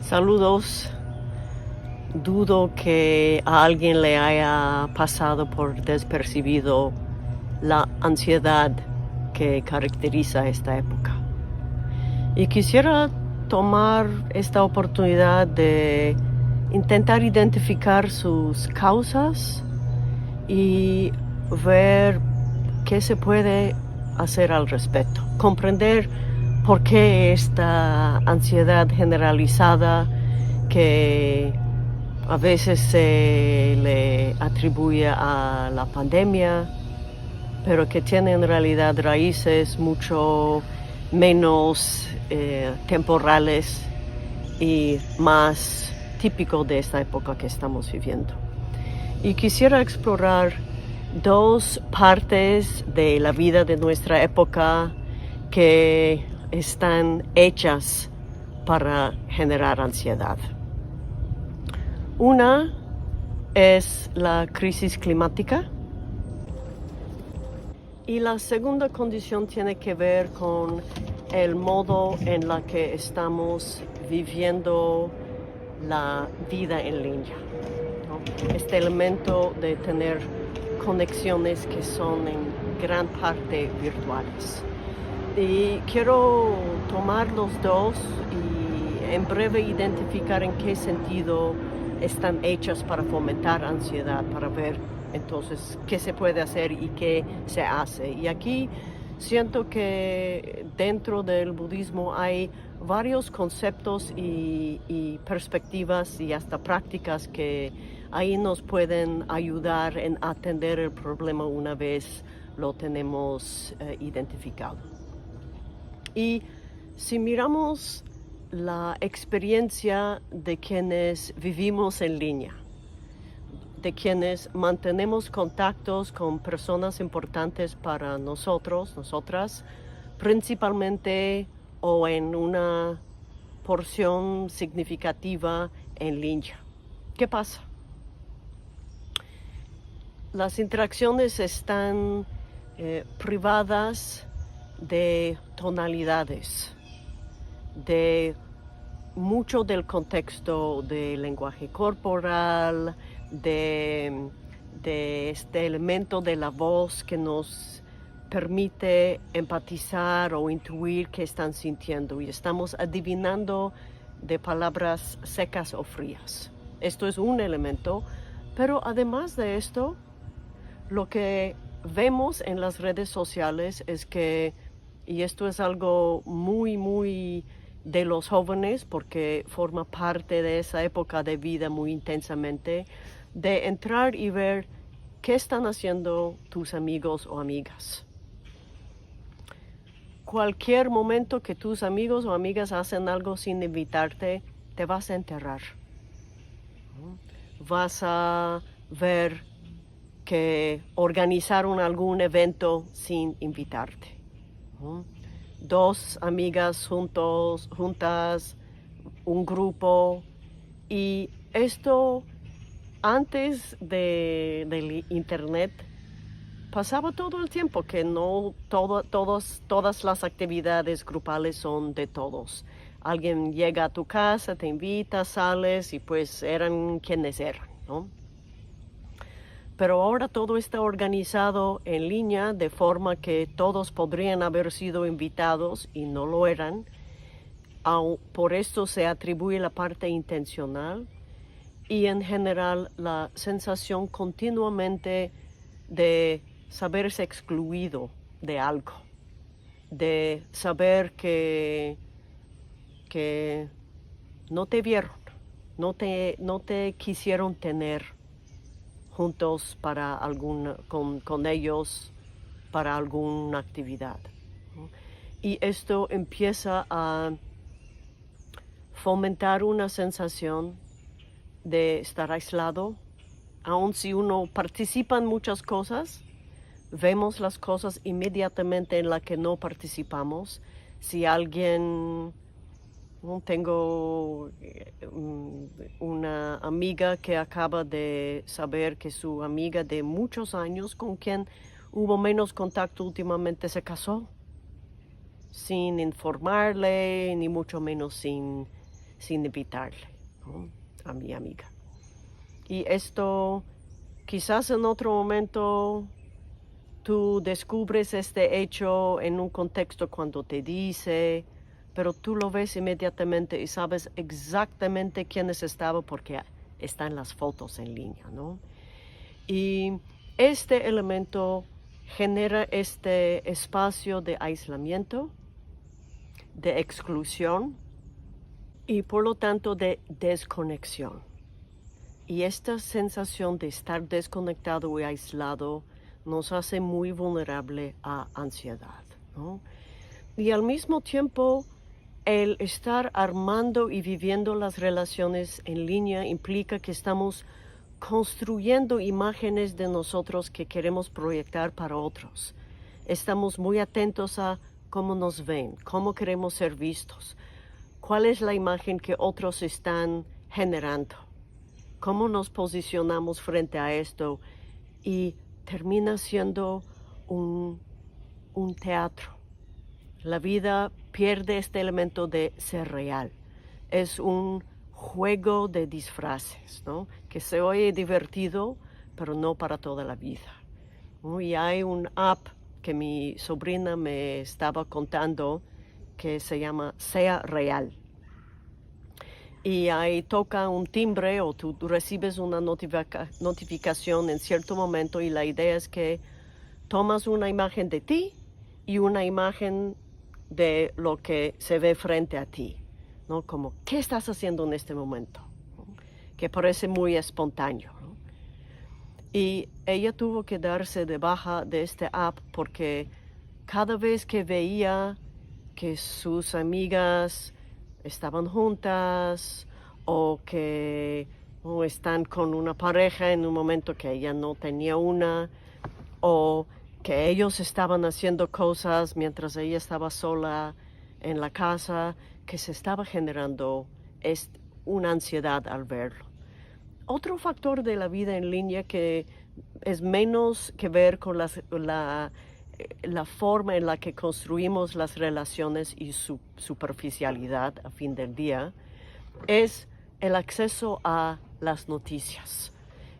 Saludos. Dudo que a alguien le haya pasado por despercibido la ansiedad que caracteriza esta época. Y quisiera tomar esta oportunidad de intentar identificar sus causas y ver qué se puede hacer al respecto. Comprender por qué esta ansiedad generalizada que a veces se le atribuye a la pandemia, pero que tiene en realidad raíces mucho menos temporales y más típico de esta época que estamos viviendo. Y quisiera explorar dos partes de la vida de nuestra época que están hechas para generar ansiedad. Una es la crisis climática y la segunda condición tiene que ver con el modo en la que estamos viviendo la vida en línea, ¿no? Este elemento de tener conexiones que son en gran parte virtuales. Y quiero tomar los dos y en breve identificar en qué sentido están hechas para fomentar ansiedad, para ver entonces qué se puede hacer y qué se hace. Y aquí siento que dentro del budismo hay varios conceptos y perspectivas y hasta prácticas que ahí nos pueden ayudar en atender el problema una vez lo tenemos identificado. Y si miramos la experiencia de quienes vivimos en línea, de quienes mantenemos contactos con personas importantes para nosotros, nosotras, principalmente o en una porción significativa en línea. ¿Qué pasa? Las interacciones están privadas de tonalidades, de mucho del contexto del lenguaje corporal, de este elemento de la voz que nos permite empatizar o intuir qué están sintiendo y estamos adivinando de palabras secas o frías. Esto es un elemento, pero además de esto, lo que vemos en las redes sociales es que, y esto es algo muy de los jóvenes porque forma parte de esa época de vida muy intensamente, de entrar y ver qué están haciendo tus amigos o amigas. Cualquier momento que tus amigos o amigas hacen algo sin invitarte, te vas a enterar. Vas a ver que organizaron algún evento sin invitarte. Dos amigas juntas, un grupo, y esto antes del internet pasaba todo el tiempo, que no todas las actividades grupales son de todos. Alguien llega a tu casa, te invita, sales y pues eran quienes eran, ¿no? Pero ahora todo está organizado en línea de forma que todos podrían haber sido invitados y no lo eran. Por esto se atribuye la parte intencional y en general la sensación continuamente de saberse excluido de algo, de saber que no te vieron, no te quisieron tener juntos para con ellos para alguna actividad. Y esto empieza a fomentar una sensación de estar aislado. Aun si uno participa en muchas cosas, vemos las cosas inmediatamente en las que no participamos. Si alguien... Tengo una amiga que acaba de saber que su amiga de muchos años con quien hubo menos contacto últimamente se casó, sin informarle, ni mucho menos sin sin invitarle, ¿no?, a mi amiga. Y esto, quizás en otro momento, tú descubres este hecho en un contexto cuando te dice, pero tú lo ves inmediatamente y sabes exactamente quiénes estaban porque están las fotos en línea, ¿no? Y este elemento genera este espacio de aislamiento, de exclusión y por lo tanto de desconexión. Y esta sensación de estar desconectado y aislado nos hace muy vulnerable a ansiedad, ¿no? Y al mismo tiempo, el estar armando y viviendo las relaciones en línea implica que estamos construyendo imágenes de nosotros que queremos proyectar para otros. Estamos muy atentos a cómo nos ven, cómo queremos ser vistos, cuál es la imagen que otros están generando, cómo nos posicionamos frente a esto, y termina siendo un teatro. La vida pierde este elemento de ser real. Es un juego de disfraces, ¿no?, que se oye divertido, pero no para toda la vida, ¿no? Y hay un app que mi sobrina me estaba contando que se llama Sea Real. Y ahí toca un timbre o tú recibes una notificación en cierto momento, y la idea es que tomas una imagen de ti y una imagen de lo que se ve frente a ti, ¿no? Como, ¿qué estás haciendo en este momento?, ¿no?, que parece muy espontáneo, ¿no? Y ella tuvo que darse de baja de este app porque cada vez que veía que sus amigas estaban juntas o que están con una pareja en un momento que ella no tenía una, o que ellos estaban haciendo cosas mientras ella estaba sola en la casa, que se estaba generando una ansiedad al verlo. Otro factor de la vida en línea que es menos que ver con la forma en la que construimos las relaciones y su superficialidad a fin del día, es el acceso a las noticias.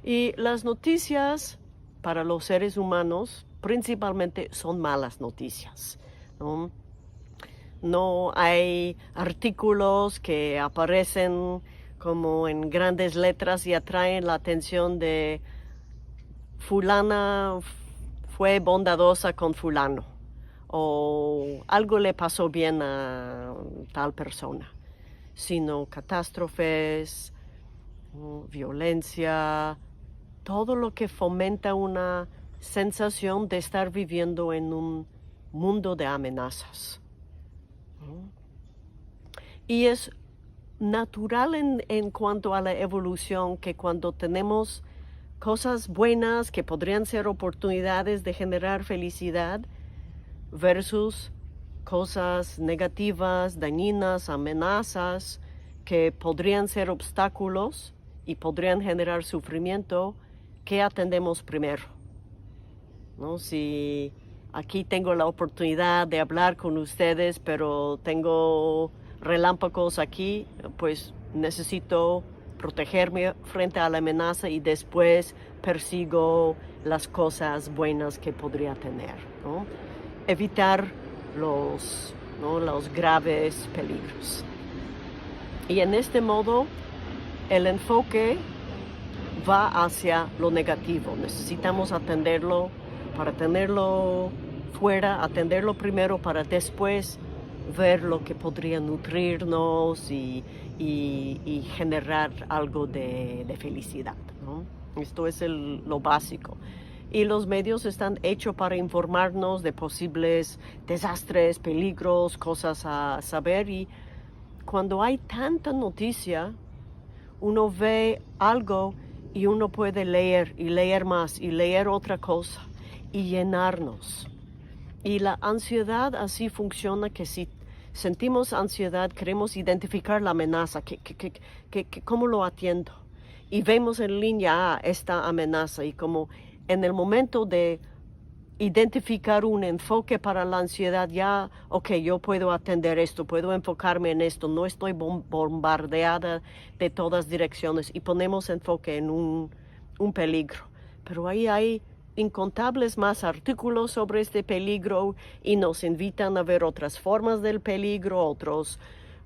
Y las noticias para los seres humanos principalmente son malas noticias, ¿no? No hay artículos que aparecen como en grandes letras y atraen la atención de fulana fue bondadosa con fulano, o algo le pasó bien a tal persona, sino catástrofes, violencia, todo lo que fomenta una sensación de estar viviendo en un mundo de amenazas, ¿no? Y es natural en cuanto a la evolución que cuando tenemos cosas buenas que podrían ser oportunidades de generar felicidad versus cosas negativas, dañinas, amenazas que podrían ser obstáculos y podrían generar sufrimiento, ¿qué atendemos primero?, ¿no? Si aquí tengo la oportunidad de hablar con ustedes, pero tengo relámpagos aquí, pues necesito protegerme frente a la amenaza y después persigo las cosas buenas que podría tener, ¿no? Evitar los graves peligros. Y en este modo, el enfoque va hacia lo negativo. Necesitamos atenderlo para tenerlo fuera, atenderlo primero para después ver lo que podría nutrirnos y generar algo de felicidad, ¿no? Esto es lo básico. Y los medios están hechos para informarnos de posibles desastres, peligros, cosas a saber. Y cuando hay tanta noticia, uno ve algo y uno puede leer y leer más y leer otra cosa y llenarnos. Y la ansiedad así funciona, que si sentimos ansiedad queremos identificar la amenaza, ¿cómo lo atiendo? Y vemos en línea esta amenaza, y como en el momento de identificar un enfoque para la ansiedad, ya, ok, yo puedo atender esto, puedo enfocarme en esto, no estoy bombardeada de todas direcciones y ponemos enfoque en un peligro. Pero ahí hay incontables más artículos sobre este peligro y nos invitan a ver otras formas del peligro, otros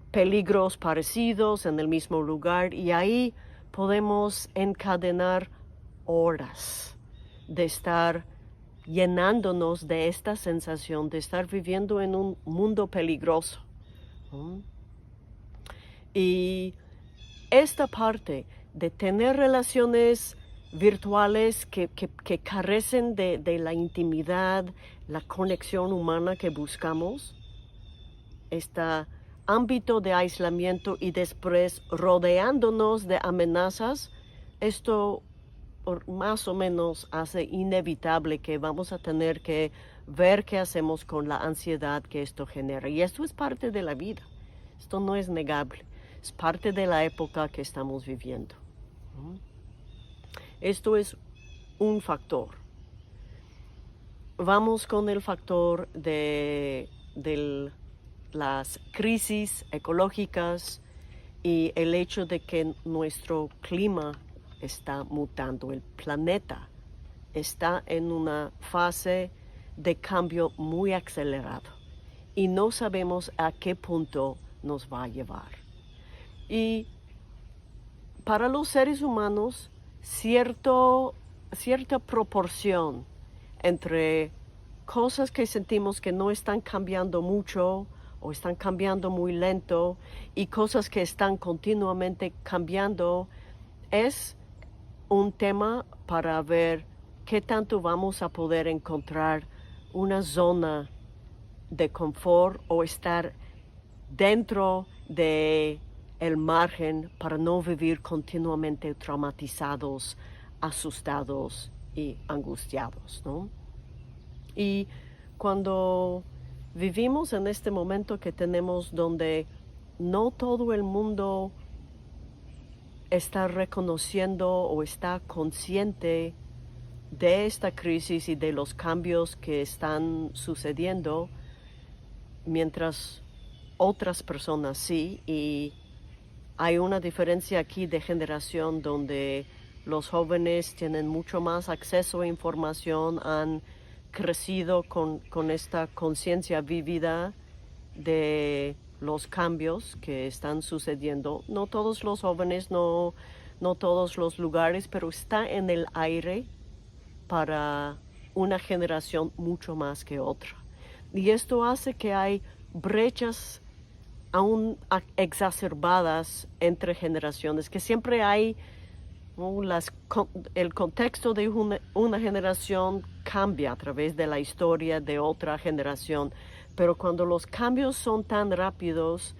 peligros parecidos en el mismo lugar, y ahí podemos encadenar horas de estar llenándonos de esta sensación de estar viviendo en un mundo peligroso. Y esta parte de tener relaciones virtuales que carecen de la intimidad, la conexión humana que buscamos, este ámbito de aislamiento y después rodeándonos de amenazas, esto más o menos hace inevitable que vamos a tener que ver qué hacemos con la ansiedad que esto genera. Y esto es parte de la vida, esto no es negable, es parte de la época que estamos viviendo. Esto es un factor. Vamos con el factor de las crisis ecológicas y el hecho de que nuestro clima está mutando, el planeta está en una fase de cambio muy acelerado y no sabemos a qué punto nos va a llevar. Y para los seres humanos, cierta proporción entre cosas que sentimos que no están cambiando mucho o están cambiando muy lento y cosas que están continuamente cambiando es un tema para ver qué tanto vamos a poder encontrar una zona de confort o estar dentro de el margen para no vivir continuamente traumatizados, asustados y angustiados, ¿no? Y cuando vivimos en este momento que tenemos donde no todo el mundo está reconociendo o está consciente de esta crisis y de los cambios que están sucediendo, mientras otras personas sí, y hay una diferencia aquí de generación donde los jóvenes tienen mucho más acceso a información, han crecido con esta conciencia vívida de los cambios que están sucediendo. No todos los jóvenes, no todos los lugares, pero está en el aire para una generación mucho más que otra. Y esto hace que hay brechas aún exacerbadas entre generaciones, que siempre hay, ¿no? El contexto de una generación cambia a través de la historia de otra generación, pero cuando los cambios son tan rápidos,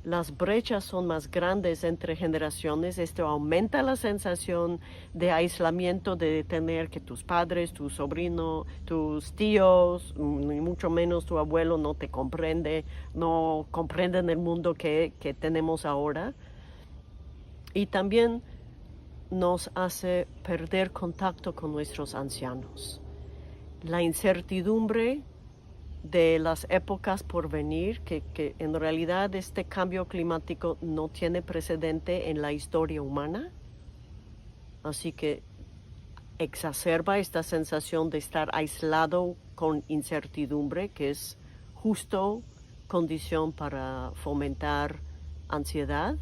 las brechas son más grandes entre generaciones. Esto aumenta la sensación de aislamiento, de tener que tus padres, tu sobrino, tus tíos, ni mucho menos tu abuelo no te comprende, no comprenden el mundo que tenemos ahora. Y también nos hace perder contacto con nuestros ancianos. La incertidumbre de las épocas por venir, que en realidad este cambio climático no tiene precedente en la historia humana, así que exacerba esta sensación de estar aislado con incertidumbre, que es justo condición para fomentar ansiedad,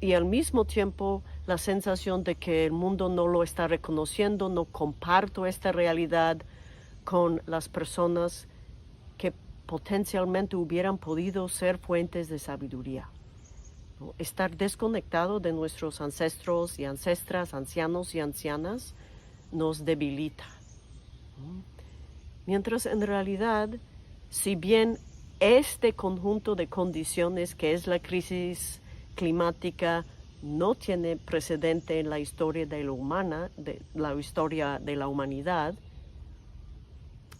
y al mismo tiempo la sensación de que el mundo no lo está reconociendo, no comparto esta realidad con las personas que potencialmente hubieran podido ser fuentes de sabiduría, ¿no? Estar desconectado de nuestros ancestros y ancestras, ancianos y ancianas, nos debilita, ¿no? Mientras en realidad, si bien este conjunto de condiciones que es la crisis climática no tiene precedente en la historia de la historia de la humanidad,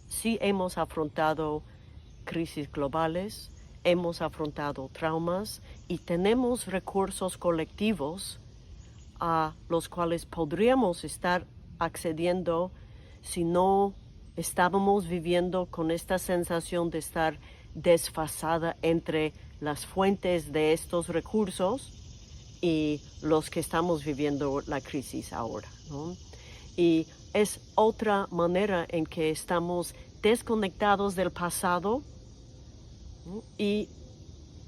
sí hemos afrontado crisis globales, hemos afrontado traumas y tenemos recursos colectivos a los cuales podríamos estar accediendo si no estábamos viviendo con esta sensación de estar desfasada entre las fuentes de estos recursos y los que estamos viviendo la crisis ahora, ¿no? Y es otra manera en que estamos desconectados del pasado, ¿no? Y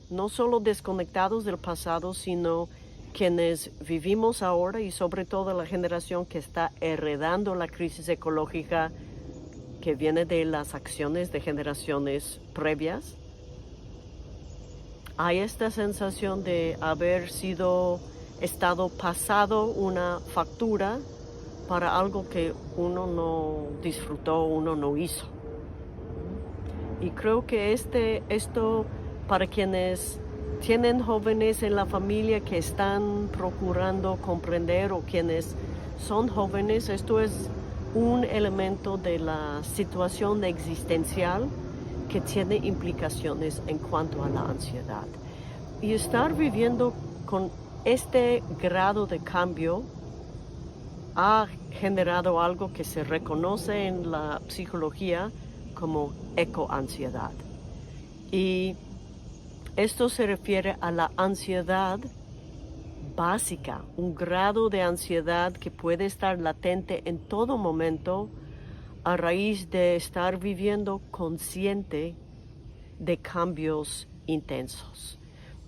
no solo desconectados del pasado, sino quienes vivimos ahora y sobre todo la generación que está heredando la crisis ecológica que viene de las acciones de generaciones previas. Hay esta sensación de haber estado pasado una factura para algo que uno no disfrutó, uno no hizo. Y creo que esto para quienes tienen jóvenes en la familia que están procurando comprender o quienes son jóvenes, esto es un elemento de la situación existencial que tiene implicaciones en cuanto a la ansiedad. Y estar viviendo con este grado de cambio ha generado algo que se reconoce en la psicología como ecoansiedad. Y esto se refiere a la ansiedad básica, un grado de ansiedad que puede estar latente en todo momento a raíz de estar viviendo consciente de cambios intensos.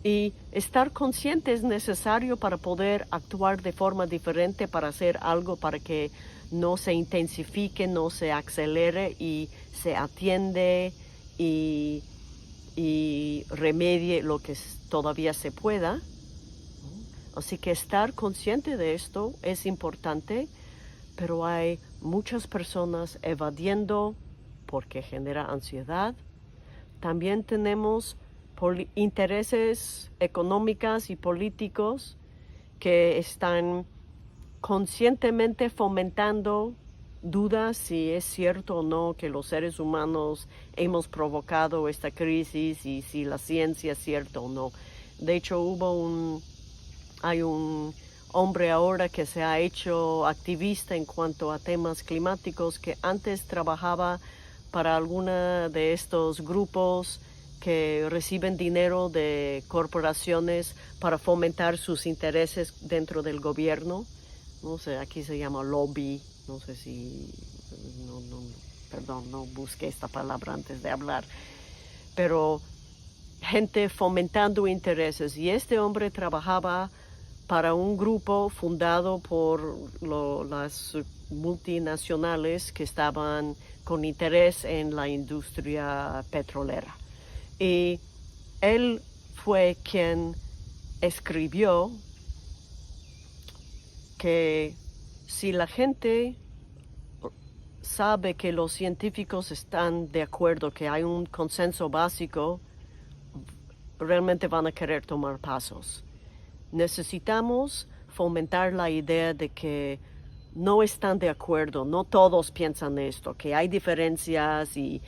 Y estar consciente es necesario para poder actuar de forma diferente, para hacer algo para que no se intensifique, no se acelere y se atiende y remedie lo que todavía se pueda. Así que estar consciente de esto es importante, pero hay muchas personas evadiendo porque genera ansiedad. También tenemos intereses económicos y políticos que están conscientemente fomentando dudas si es cierto o no que los seres humanos hemos provocado esta crisis y si la ciencia es cierta o no. De hecho, hay un hombre ahora que se ha hecho activista en cuanto a temas climáticos que antes trabajaba para alguna de estos grupos que reciben dinero de corporaciones para fomentar sus intereses dentro del gobierno. No sé, aquí se llama lobby, no sé si, perdón, no busqué esta palabra antes de hablar, pero gente fomentando intereses. Y este hombre trabajaba para un grupo fundado por las multinacionales que estaban con interés en la industria petrolera. Y él fue quien escribió que si la gente sabe que los científicos están de acuerdo, que hay un consenso básico, realmente van a querer tomar pasos. Necesitamos fomentar la idea de que no están de acuerdo, no todos piensan esto, que hay diferencias y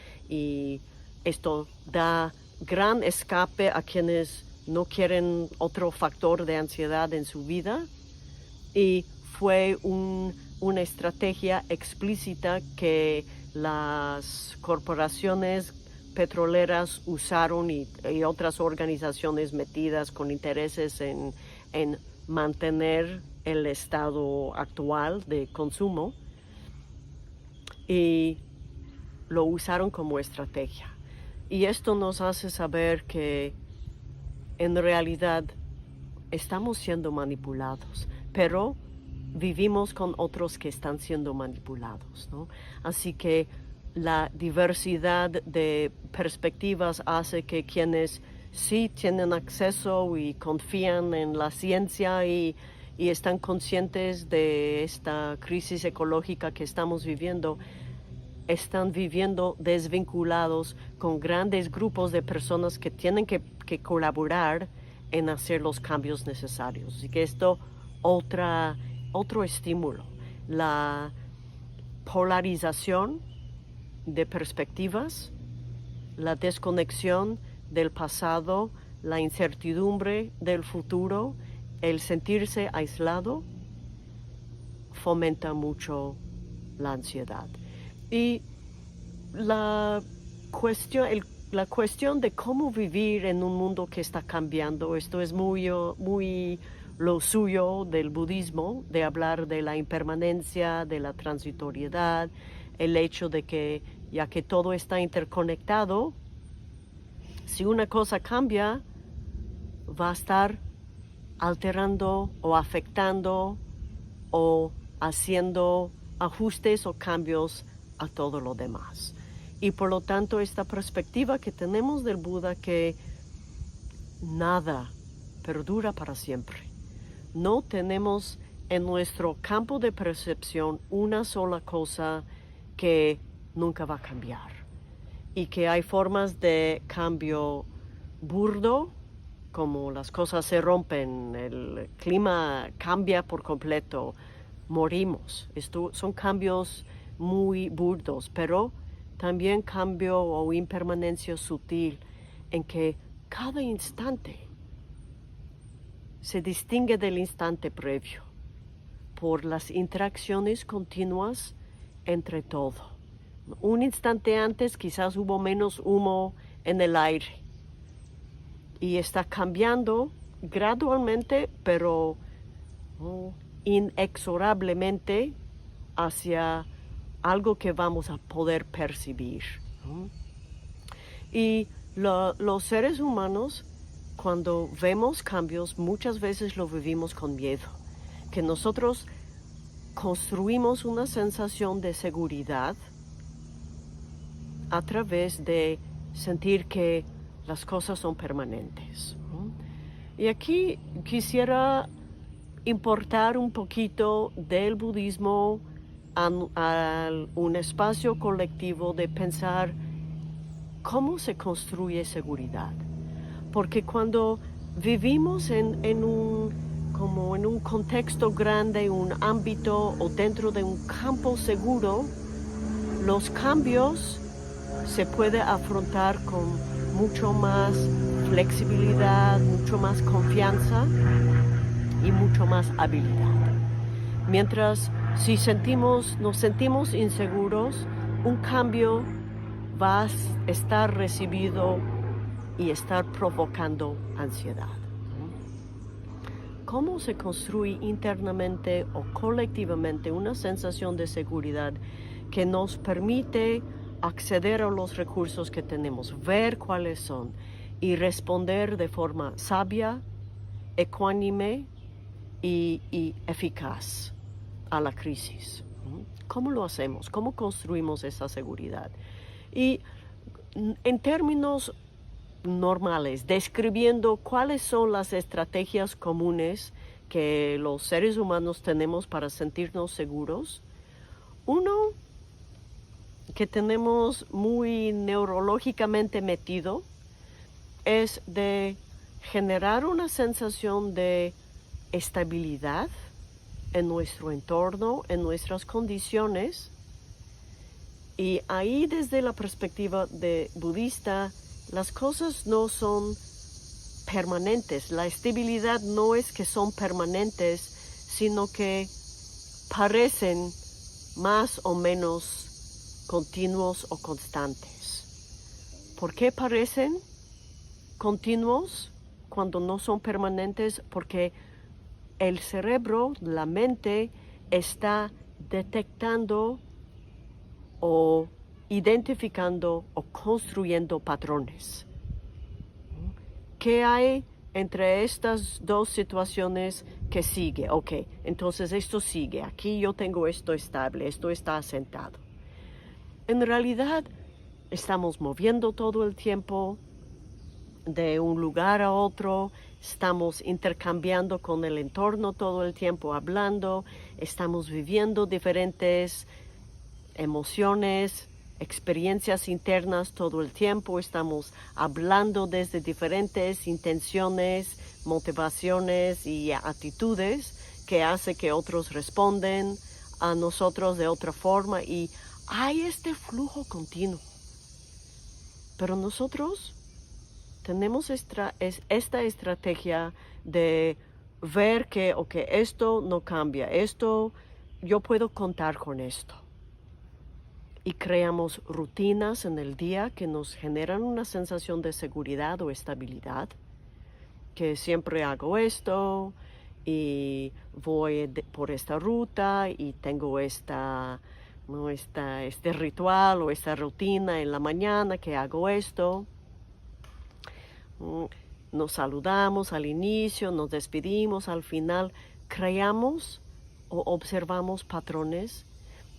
esto da gran escape a quienes no quieren otro factor de ansiedad en su vida. Y fue una estrategia explícita que las corporaciones petroleras usaron y otras organizaciones metidas con intereses en mantener el estado actual de consumo, y lo usaron como estrategia. Y esto nos hace saber que en realidad estamos siendo manipulados, pero vivimos con otros que están siendo manipulados, ¿no? Así que la diversidad de perspectivas hace que quienes sí tienen acceso y confían en la ciencia y están conscientes de esta crisis ecológica que estamos viviendo, están viviendo desvinculados con grandes grupos de personas que tienen que colaborar en hacer los cambios necesarios. Así que esto otro estímulo, la polarización de perspectivas, la desconexión del pasado, la incertidumbre del futuro, el sentirse aislado, fomenta mucho la ansiedad. Y la cuestión de cómo vivir en un mundo que está cambiando, esto es muy lo suyo del budismo, de hablar de la impermanencia, de la transitoriedad, el hecho de que ya que todo está interconectado, si una cosa cambia, va a estar alterando o afectando o haciendo ajustes o cambios a todo lo demás. Y por lo tanto, esta perspectiva que tenemos del Buda, que nada perdura para siempre. No tenemos en nuestro campo de percepción una sola cosa que nunca va a cambiar. Y que hay formas de cambio burdo, como las cosas se rompen, el clima cambia por completo, morimos. Son cambios muy burdos, pero también cambio o impermanencia sutil en que cada instante se distingue del instante previo por las interacciones continuas entre todo. Un instante antes quizás hubo menos humo en el aire y está cambiando gradualmente, pero inexorablemente hacia algo que vamos a poder percibir. Y los seres humanos, cuando vemos cambios, muchas veces lo vivimos con miedo, que nosotros construimos una sensación de seguridad a través de sentir que las cosas son permanentes. Y aquí quisiera importar un poquito del budismo a un espacio colectivo de pensar cómo se construye seguridad. Porque cuando vivimos en un contexto grande, un ámbito o dentro de un campo seguro, los cambios se puede afrontar con mucho más flexibilidad, mucho más confianza y mucho más habilidad. Mientras si nos sentimos inseguros, un cambio va a estar recibido y estar provocando ansiedad. ¿Cómo se construye internamente o colectivamente una sensación de seguridad que nos permite acceder a los recursos que tenemos, ver cuáles son y responder de forma sabia, ecuánime y eficaz a la crisis? ¿Cómo lo hacemos? ¿Cómo construimos esa seguridad? Y en términos normales, describiendo cuáles son las estrategias comunes que los seres humanos tenemos para sentirnos seguros, uno que tenemos muy neurológicamente metido es de generar una sensación de estabilidad en nuestro entorno, en nuestras condiciones. Y ahí, desde la perspectiva budista, las cosas no son permanentes. La estabilidad no es que son permanentes, sino que parecen más o menos continuos o constantes. ¿Por qué parecen continuos cuando no son permanentes? Porque el cerebro, la mente, está detectando o identificando o construyendo patrones. ¿Qué hay entre estas dos situaciones que sigue? Ok, entonces esto sigue. Aquí yo tengo esto estable, esto está asentado. En realidad, estamos moviendo todo el tiempo de un lugar a otro, estamos intercambiando con el entorno todo el tiempo, hablando, estamos viviendo diferentes emociones, experiencias internas todo el tiempo, estamos hablando desde diferentes intenciones, motivaciones y actitudes que hace que otros responden a nosotros de otra forma y hay este flujo continuo. Pero nosotros tenemos esta estrategia de ver que, esto no cambia, esto, yo puedo contar con esto. y creamos rutinas en el día que nos generan una sensación de seguridad o estabilidad, que siempre hago esto y voy por esta ruta y tengo este ritual o esta rutina en la mañana que hago esto. Nos saludamos al inicio, nos despedimos al final, creamos o observamos patrones.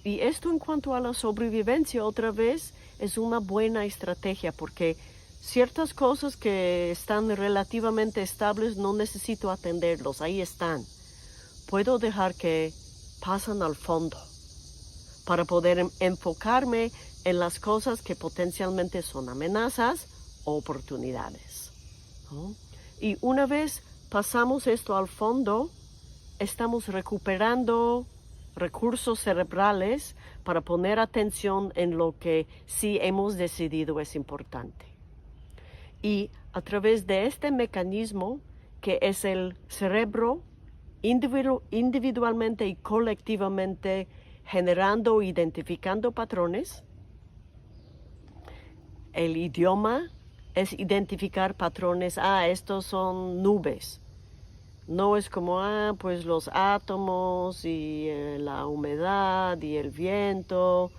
Y esto en cuanto a la sobrevivencia, otra vez, es una buena estrategia porque ciertas cosas que están relativamente estables no necesito atenderlos, ahí están. Puedo dejar que pasen al fondo para poder enfocarme en las cosas que potencialmente son amenazas o oportunidades, ¿no? Y una vez pasamos esto al fondo, estamos recuperando recursos cerebrales para poner atención en lo que sí hemos decidido es importante. Y a través de este mecanismo, que es el cerebro individualmente y colectivamente generando o identificando patrones, el idioma es identificar patrones. Estos son nubes. No es como, pues los átomos y la humedad y el viento.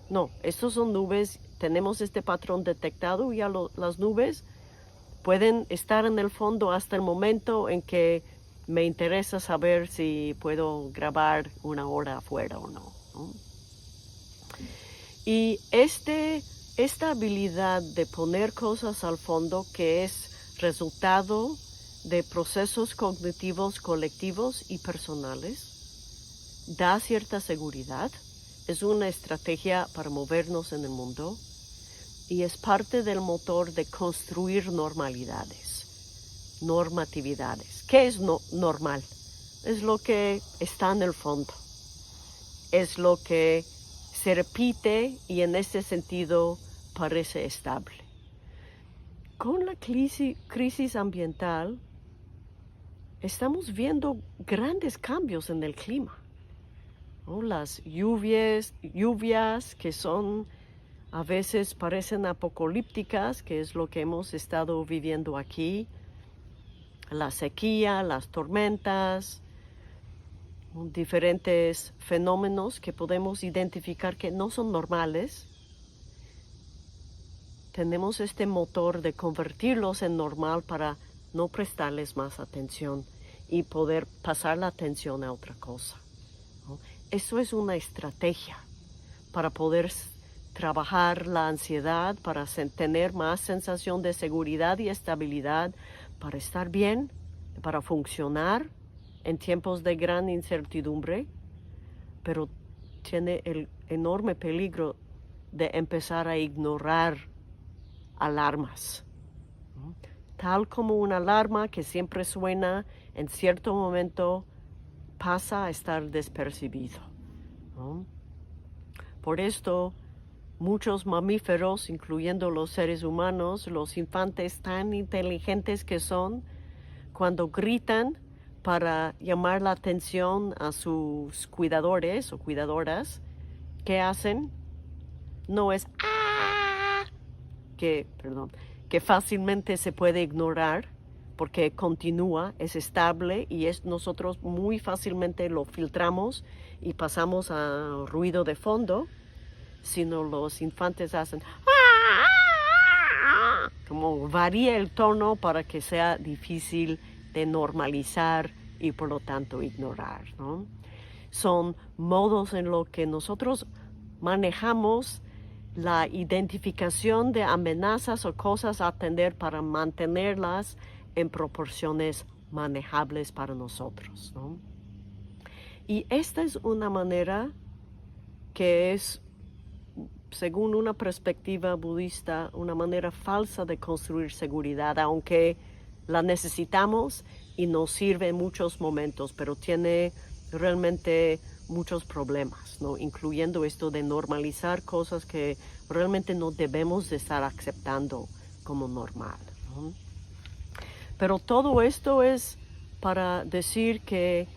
No, estos son nubes. Tenemos este patrón detectado. Ya las nubes pueden estar en el fondo hasta el momento en que me interesa saber si puedo grabar una hora afuera o no, ¿no? Y esta habilidad de poner cosas al fondo, que es resultado de procesos cognitivos colectivos y personales, da cierta seguridad, es una estrategia para movernos en el mundo y es parte del motor de construir normatividades. ¿Qué es normal? Es lo que está en el fondo, es lo que se repite y en ese sentido parece estable. Con la crisis ambiental estamos viendo grandes cambios en el clima, ¿no? Las lluvias que son a veces parecen apocalípticas, que es lo que hemos estado viviendo aquí, la sequía, las tormentas, diferentes fenómenos que podemos identificar que no son normales. Tenemos este motor de convertirlos en normal para no prestarles más atención y poder pasar la atención a otra cosa, ¿no? Eso es una estrategia para poder trabajar la ansiedad, para tener más sensación de seguridad y estabilidad, para estar bien, para funcionar en tiempos de gran incertidumbre, pero tiene el enorme peligro de empezar a ignorar alarmas, ¿no? Tal como una alarma que siempre suena, en cierto momento pasa a estar despercibido, ¿no? Por esto, muchos mamíferos, incluyendo los seres humanos, los infantes tan inteligentes que son, cuando gritan para llamar la atención a sus cuidadores o cuidadoras, ¿qué hacen? No es que fácilmente se puede ignorar porque continúa, es estable y nosotros muy fácilmente lo filtramos y pasamos a ruido de fondo, sino los infantes hacen como varía el tono para que sea difícil de normalizar y por lo tanto ignorar, ¿no? Son modos en los que nosotros manejamos la identificación de amenazas o cosas a atender para mantenerlas en proporciones manejables para nosotros, ¿no? Y esta es una manera que es, según una perspectiva budista, una manera falsa de construir seguridad, aunque la necesitamos y nos sirve en muchos momentos, pero tiene realmente muchos problemas, ¿no? Incluyendo esto de normalizar cosas que realmente no debemos de estar aceptando como normal, ¿no? Pero todo esto es para decir que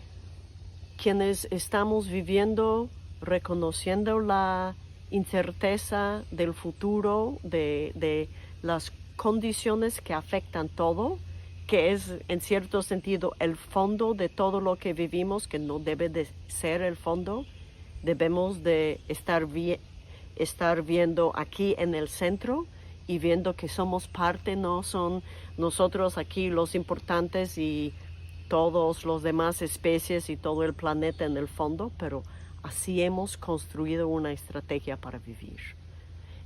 quienes estamos viviendo, reconociendo la incerteza del futuro, de las condiciones que afectan todo, que es en cierto sentido el fondo de todo lo que vivimos, que no debe de ser el fondo. Debemos de estar viendo aquí en el centro y viendo que somos parte, no son nosotros aquí los importantes y todos los demás especies y todo el planeta en el fondo, pero así hemos construido una estrategia para vivir.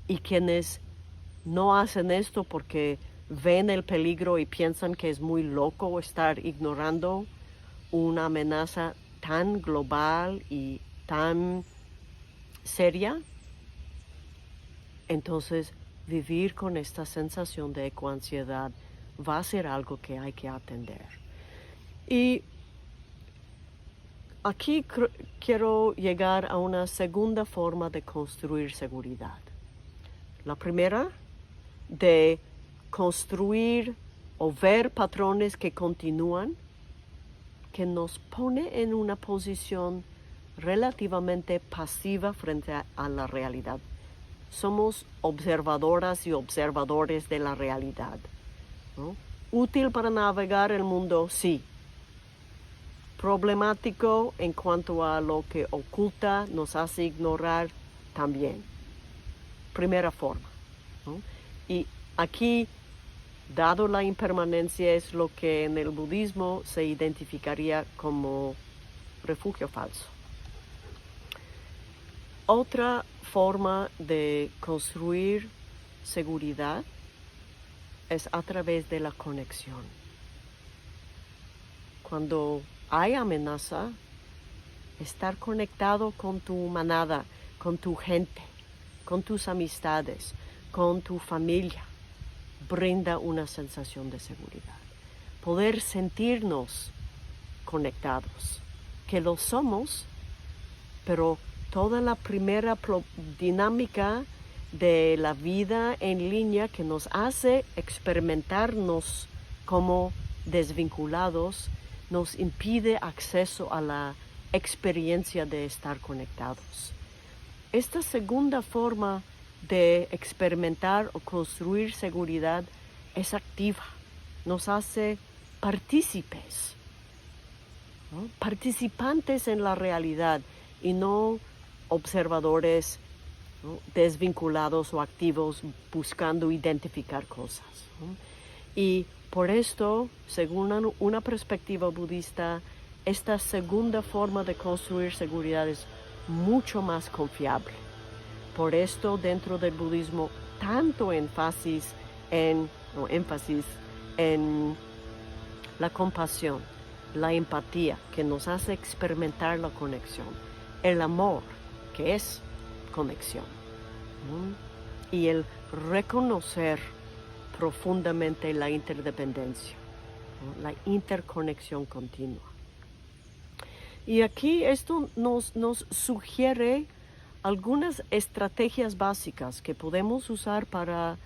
Y quienes no hacen esto porque ven el peligro y piensan que es muy loco estar ignorando una amenaza tan global y tan seria, entonces vivir con esta sensación de ecoansiedad va a ser algo que hay que atender. Y aquí quiero llegar a una segunda forma de construir seguridad. La primera, de construir o ver patrones que continúan, que nos pone en una posición relativamente pasiva frente a la realidad. Somos observadoras y observadores de la realidad, ¿no? Útil para navegar el mundo, sí. Problemático en cuanto a lo que oculta, nos hace ignorar también. Primera forma, ¿no? Y aquí, dado la impermanencia, es lo que en el budismo se identificaría como refugio falso. Otra forma de construir seguridad es a través de la conexión. Cuando hay amenaza, estar conectado con tu manada, con tu gente, con tus amistades, con tu familia, brinda una sensación de seguridad. Poder sentirnos conectados, que lo somos, pero toda la primera dinámica de la vida en línea que nos hace experimentarnos como desvinculados, nos impide acceso a la experiencia de estar conectados. Esta segunda forma de experimentar o construir seguridad es activa, nos hace partícipes, ¿no? Participantes en la realidad y no observadores, ¿no?, desvinculados o activos buscando identificar cosas, ¿no? Y por esto, según una perspectiva budista, esta segunda forma de construir seguridad es mucho más confiable. Por esto, dentro del budismo, tanto énfasis en la compasión, la empatía, que nos hace experimentar la conexión, el amor, que es conexión, ¿no?, y el reconocer profundamente la interdependencia, ¿no?, la interconexión continua. Y aquí esto nos sugiere algunas estrategias básicas que podemos usar para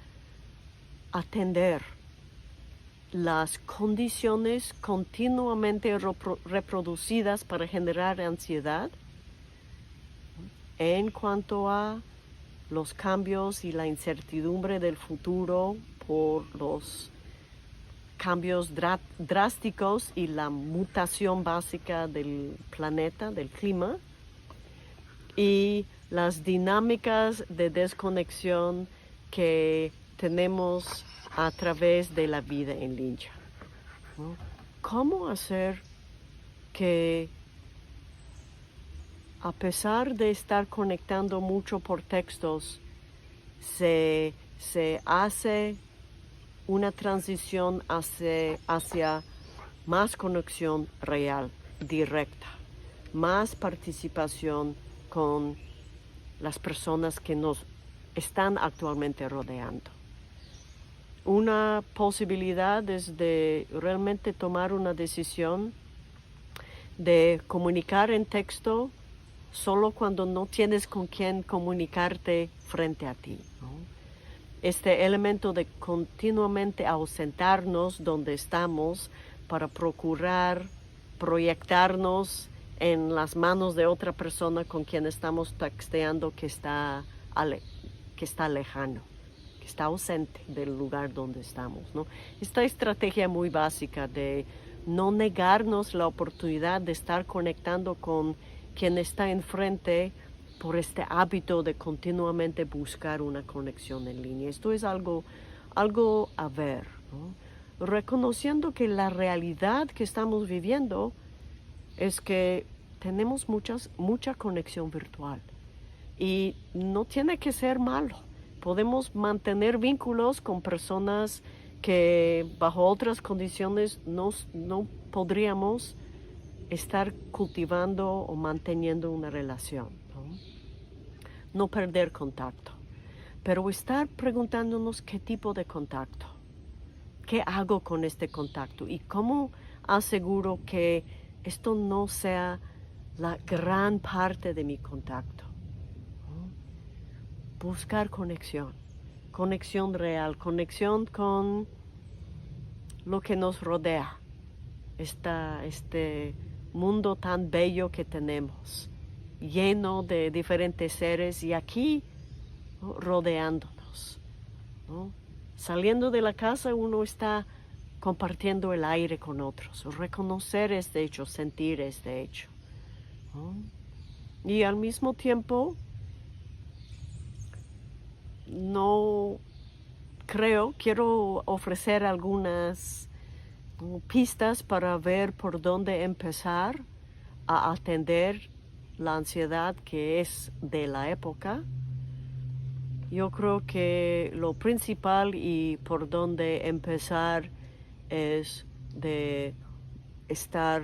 atender las condiciones continuamente reproducidas para generar ansiedad en cuanto a los cambios y la incertidumbre del futuro por los cambios drásticos y la mutación básica del planeta, del clima, y las dinámicas de desconexión que tenemos a través de la vida en línea, ¿no? ¿Cómo hacer que, a pesar de estar conectando mucho por textos, se hace una transición hacia más conexión real, directa, más participación con las personas que nos están actualmente rodeando? Una posibilidad es de realmente tomar una decisión de comunicar en texto solo cuando no tienes con quién comunicarte frente a ti, ¿no? Este elemento de continuamente ausentarnos donde estamos para procurar proyectarnos en las manos de otra persona con quien estamos texteando que está que está lejano, que está ausente del lugar donde estamos, ¿no? Esta estrategia muy básica de no negarnos la oportunidad de estar conectando con quien está enfrente por este hábito de continuamente buscar una conexión en línea. Esto es algo a ver, ¿no? Reconociendo que la realidad que estamos viviendo es que tenemos mucha conexión virtual y no tiene que ser malo. Podemos mantener vínculos con personas que bajo otras condiciones no podríamos estar cultivando o manteniendo una relación, ¿no? No perder contacto, pero estar preguntándonos qué tipo de contacto, qué hago con este contacto y cómo aseguro que esto no sea la gran parte de mi contacto, ¿no? Buscar conexión real, conexión con lo que nos rodea, este mundo tan bello que tenemos, lleno de diferentes seres y aquí, ¿no? Rodeándonos, ¿no? Saliendo de la casa uno está compartiendo el aire con otros, reconocer este hecho, sentir este hecho, ¿no? Y al mismo tiempo quiero ofrecer algunas pistas para ver por dónde empezar a atender la ansiedad que es de la época. Yo creo que lo principal y por dónde empezar es de estar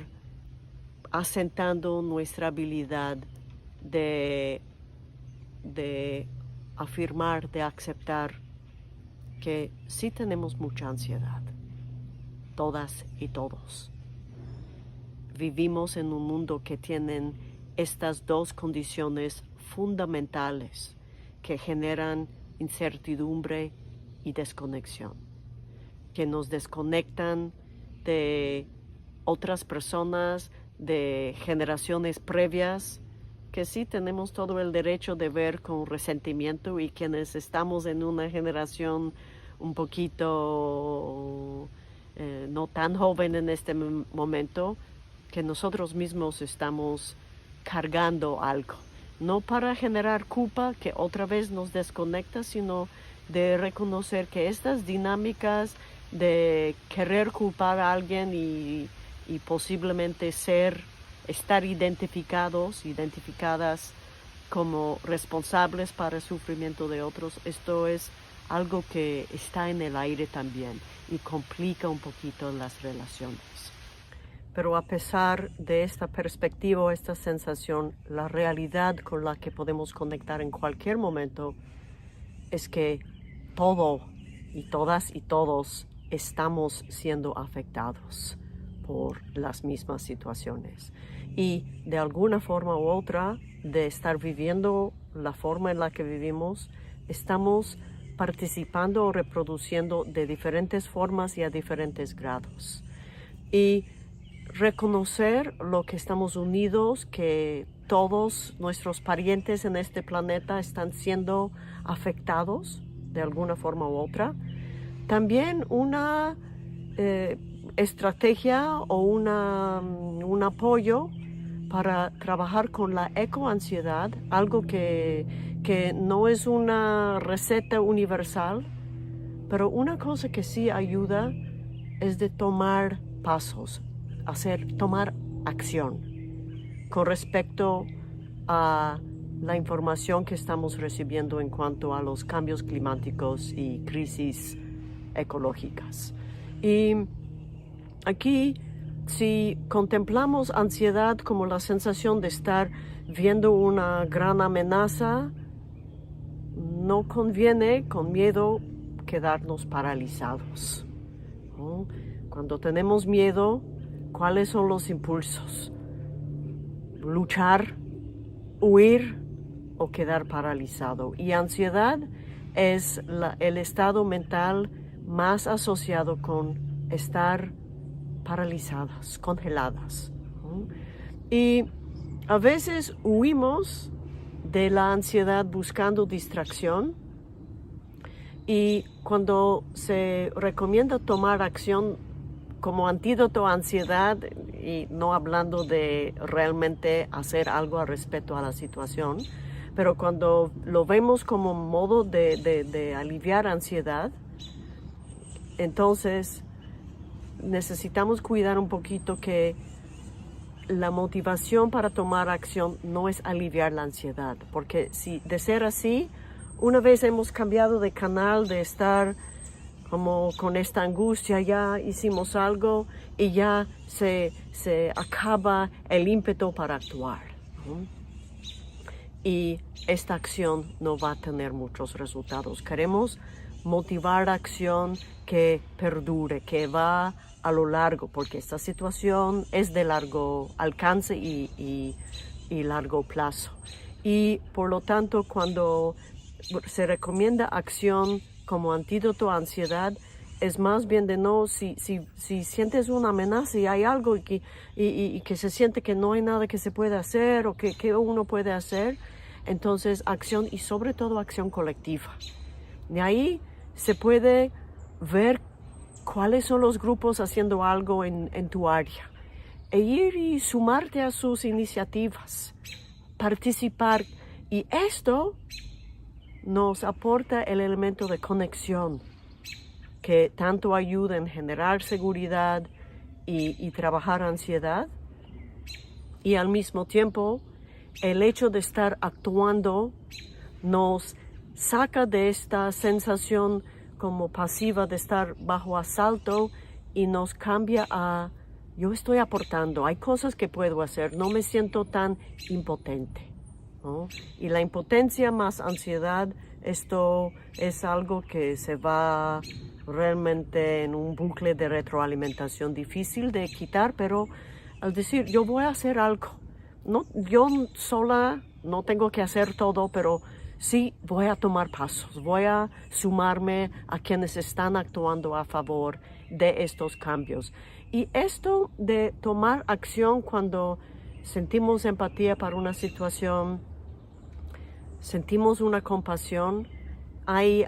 asentando nuestra habilidad de afirmar, de aceptar que sí tenemos mucha ansiedad, todas y todos. Vivimos en un mundo que tienen estas dos condiciones fundamentales que generan incertidumbre y desconexión, que nos desconectan de otras personas, de generaciones previas, que sí tenemos todo el derecho de ver con resentimiento, y quienes estamos en una generación un poquito no tan joven en este momento, que nosotros mismos estamos cargando algo, no para generar culpa que otra vez nos desconecta, sino de reconocer que estas dinámicas de querer culpar a alguien y posiblemente estar identificadas como responsables para el sufrimiento de otros, esto es algo que está en el aire también y complica un poquito las relaciones. Pero a pesar de esta perspectiva, esta sensación, la realidad con la que podemos conectar en cualquier momento es que todo y todas y todos estamos siendo afectados por las mismas situaciones. Y de alguna forma u otra, de estar viviendo la forma en la que vivimos, estamos participando o reproduciendo de diferentes formas y a diferentes grados. Y reconocer lo que estamos unidos, que todos nuestros parientes en este planeta están siendo afectados de alguna forma u otra. También una estrategia o un apoyo para trabajar con la ecoansiedad, algo que no es una receta universal, pero una cosa que sí ayuda es de tomar pasos, tomar acción con respecto a la información que estamos recibiendo en cuanto a los cambios climáticos y crisis ecológicas. Y aquí, si contemplamos ansiedad como la sensación de estar viendo una gran amenaza, no conviene con miedo quedarnos paralizados, ¿no? Cuando tenemos miedo, ¿cuáles son los impulsos? Luchar, huir o quedar paralizado. Y ansiedad es el estado mental más asociado con estar paralizadas, congeladas, ¿no? Y a veces huimos de la ansiedad buscando distracción. Y cuando se recomienda tomar acción como antídoto a ansiedad, y no hablando de realmente hacer algo al respecto a la situación, pero cuando lo vemos como modo de aliviar ansiedad, entonces necesitamos cuidar un poquito que la motivación para tomar acción no es aliviar la ansiedad, porque si de ser así, una vez hemos cambiado de canal, de estar como con esta angustia, ya hicimos algo y ya se acaba el ímpetu para actuar, ¿no? Y esta acción no va a tener muchos resultados. Queremos motivar acción que perdure, que va a lo largo, porque esta situación es de largo alcance y largo plazo. Y por lo tanto, cuando se recomienda acción como antídoto a ansiedad, es más bien de no, si sientes una amenaza y hay algo y que se siente que no hay nada que se puede hacer o que uno puede hacer, entonces acción y sobre todo acción colectiva. De ahí se puede ver cuáles son los grupos haciendo algo en tu área e ir y sumarte a sus iniciativas, participar, y esto nos aporta el elemento de conexión que tanto ayuda en generar seguridad y trabajar ansiedad, y al mismo tiempo el hecho de estar actuando nos saca de esta sensación como pasiva de estar bajo asalto y nos cambia a yo estoy aportando, hay cosas que puedo hacer, no me siento tan impotente, ¿no? Y la impotencia más ansiedad, esto es algo que se va realmente en un bucle de retroalimentación difícil de quitar, pero al decir yo voy a hacer algo, no, yo sola no tengo que hacer todo, pero sí voy a tomar pasos, voy a sumarme a quienes están actuando a favor de estos cambios. Y esto de tomar acción cuando sentimos empatía para una situación, sentimos una compasión, hay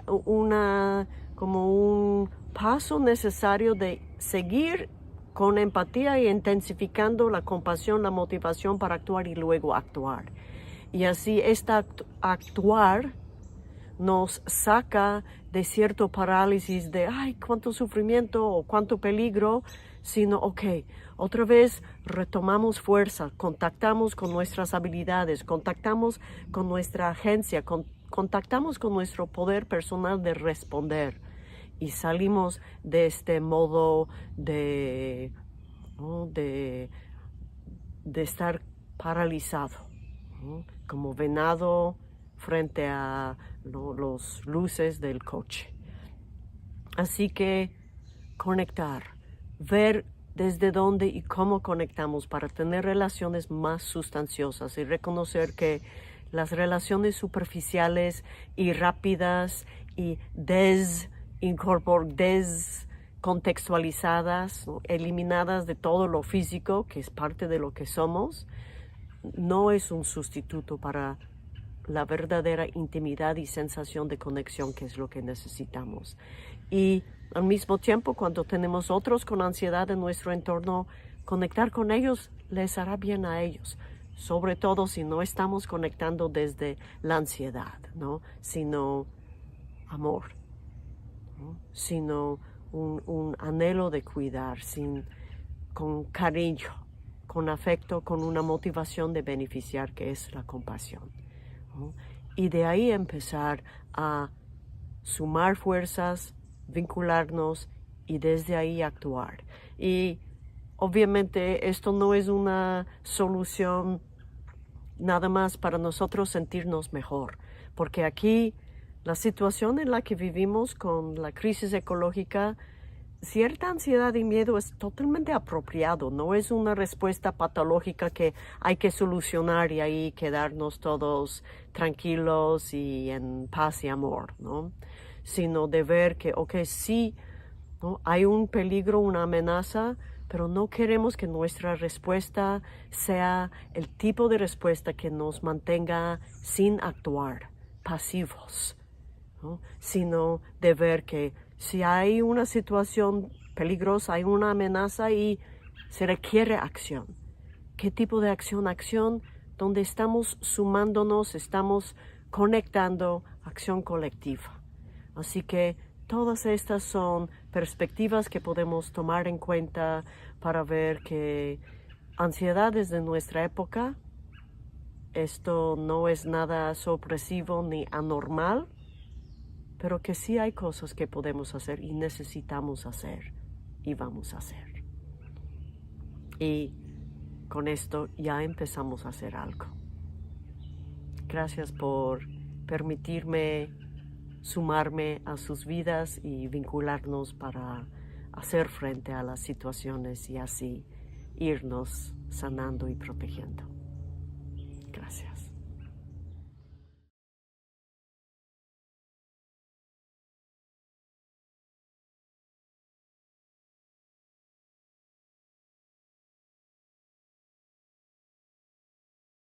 como un paso necesario de seguir con empatía y intensificando la compasión, la motivación para actuar y luego actuar. Y así actuar nos saca de cierto parálisis de, ay, cuánto sufrimiento o cuánto peligro, sino, ok, otra vez retomamos fuerza, contactamos con nuestras habilidades, contactamos con nuestra agencia, contactamos con nuestro poder personal de responder y salimos de este modo de estar paralizado, ¿no? Como venado frente a los luces del coche. Así que conectar, ver desde dónde y cómo conectamos para tener relaciones más sustanciosas y reconocer que las relaciones superficiales y rápidas y descontextualizadas, ¿no? Eliminadas de todo lo físico, que es parte de lo que somos, no es un sustituto para la verdadera intimidad y sensación de conexión, que es lo que necesitamos. Y al mismo tiempo, cuando tenemos otros con ansiedad en nuestro entorno, conectar con ellos les hará bien a ellos, sobre todo si no estamos conectando desde la ansiedad, ¿no? Sino amor, ¿no? Sino un anhelo de cuidar, con cariño, con afecto, con una motivación de beneficiar, que es la compasión, ¿no? Y de ahí empezar a sumar fuerzas, vincularnos y desde ahí actuar. Y obviamente esto no es una solución nada más para nosotros sentirnos mejor, porque aquí la situación en la que vivimos con la crisis ecológica, cierta ansiedad y miedo es totalmente apropiado, no es una respuesta patológica que hay que solucionar y ahí quedarnos todos tranquilos y en paz y amor, ¿no? Sino de ver que, ok, sí, ¿no? Hay un peligro, una amenaza, pero no queremos que nuestra respuesta sea el tipo de respuesta que nos mantenga sin actuar, pasivos, ¿no? Sino de ver que si hay una situación peligrosa, hay una amenaza y se requiere acción. ¿Qué tipo de acción? Acción donde estamos sumándonos, estamos conectando, acción colectiva. Así que todas estas son perspectivas que podemos tomar en cuenta para ver que ansiedades de nuestra época, esto no es nada sorpresivo ni anormal, pero que sí hay cosas que podemos hacer y necesitamos hacer y vamos a hacer. Y con esto ya empezamos a hacer algo. Gracias por permitirme sumarme a sus vidas y vincularnos para hacer frente a las situaciones y así irnos sanando y protegiendo. Gracias.